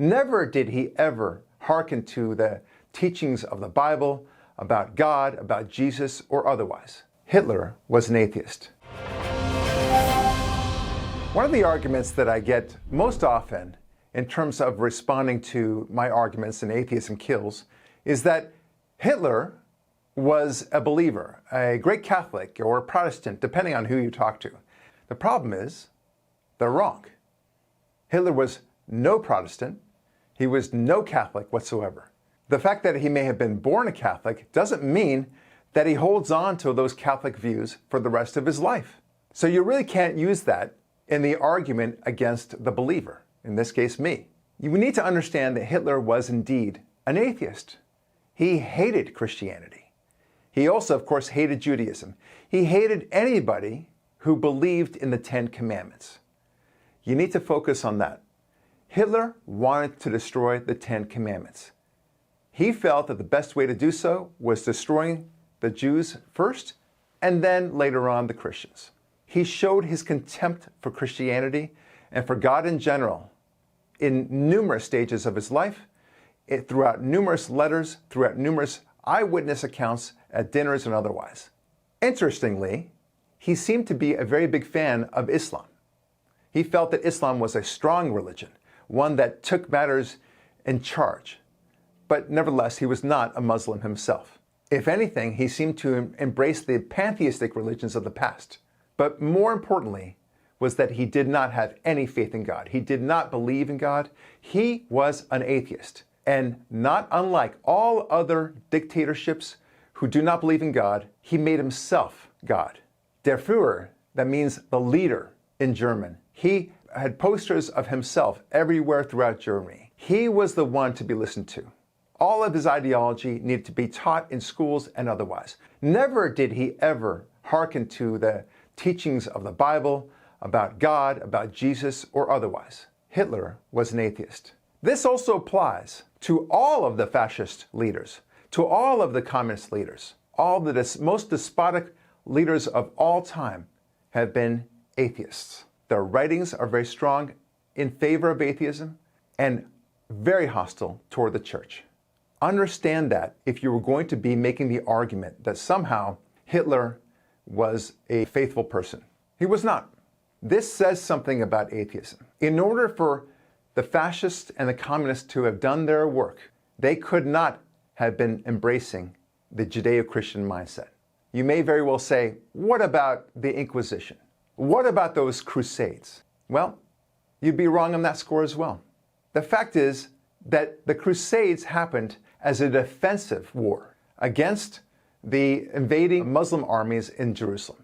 Never did he ever hearken to the teachings of the Bible about God, about Jesus, or otherwise. Hitler was an atheist. One of the arguments that I get most often in terms of responding to my arguments in Atheism Kills is that Hitler was a believer, a great Catholic or a Protestant, depending on who you talk to. The problem is, they're wrong. Hitler was no Protestant. He was no Catholic whatsoever. The fact that he may have been born a Catholic doesn't mean that he holds on to those Catholic views for the rest of his life. So you really can't use that in the argument against the believer, in this case me. You need to understand that Hitler was indeed an atheist. He hated Christianity. He also, of course, hated Judaism. He hated anybody who believed in the Ten Commandments. You need to focus on that. Hitler wanted to destroy the Ten Commandments. He felt that the best way to do so was destroying the Jews first, and then later on the Christians. He showed his contempt for Christianity and for God in general in numerous stages of his life, throughout numerous letters, throughout numerous eyewitness accounts at dinners and otherwise. Interestingly, he seemed to be a very big fan of Islam. He felt that Islam was a strong religion, one that took matters in charge. But nevertheless, he was not a Muslim himself. If anything, he seemed to embrace the pantheistic religions of the past. But more importantly was that he did not have any faith in God. He did not believe in God. He was an atheist. And not unlike all other dictatorships who do not believe in God, he made himself God. Der Führer, that means the leader in German. He had posters of himself everywhere throughout Germany. He was the one to be listened to. All of his ideology needed to be taught in schools and otherwise. Never did he ever hearken to the teachings of the Bible about God, about Jesus, or otherwise. Hitler was an atheist. This also applies to all of the fascist leaders, to all of the communist leaders. All the most despotic leaders of all time have been atheists. Their writings are very strong in favor of atheism and very hostile toward the church. Understand that if you were going to be making the argument that somehow Hitler was a faithful person. He was not. This says something about atheism. In order for the fascists and the communists to have done their work, they could not have been embracing the Judeo-Christian mindset. You may very well say, what about the Inquisition? What about those crusades? Well, you'd be wrong on that score as well. The fact is that the crusades happened as a defensive war against the invading Muslim armies in Jerusalem.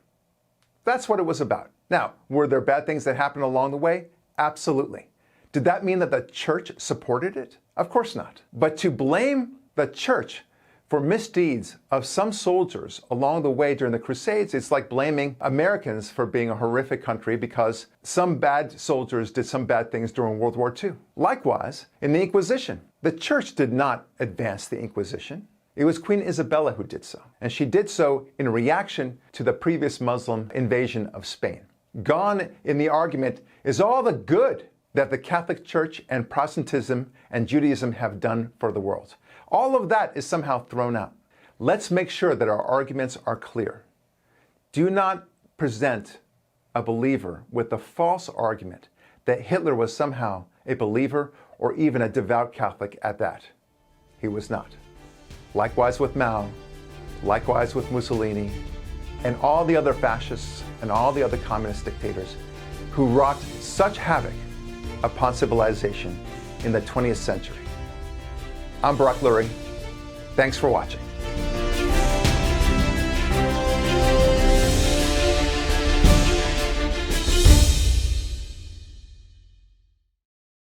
That's what it was about. Now, were there bad things that happened along the way? Absolutely. Did that mean that the church supported it? Of course not. But to blame the church for misdeeds of some soldiers along the way during the Crusades, it's like blaming Americans for being a horrific country because some bad soldiers did some bad things during World War II. Likewise, in the Inquisition, the church did not advance the Inquisition. It was Queen Isabella who did so, and she did so in reaction to the previous Muslim invasion of Spain. Gone in the argument is all the good that the Catholic Church and Protestantism and Judaism have done for the world. All of that is somehow thrown out. Let's make sure that our arguments are clear. Do not present a believer with the false argument that Hitler was somehow a believer or even a devout Catholic at that. He was not. Likewise with Mao, likewise with Mussolini, and all the other fascists and all the other communist dictators who wrought such havoc upon civilization in the 20th century. I'm Brock Lurie. Thanks for watching.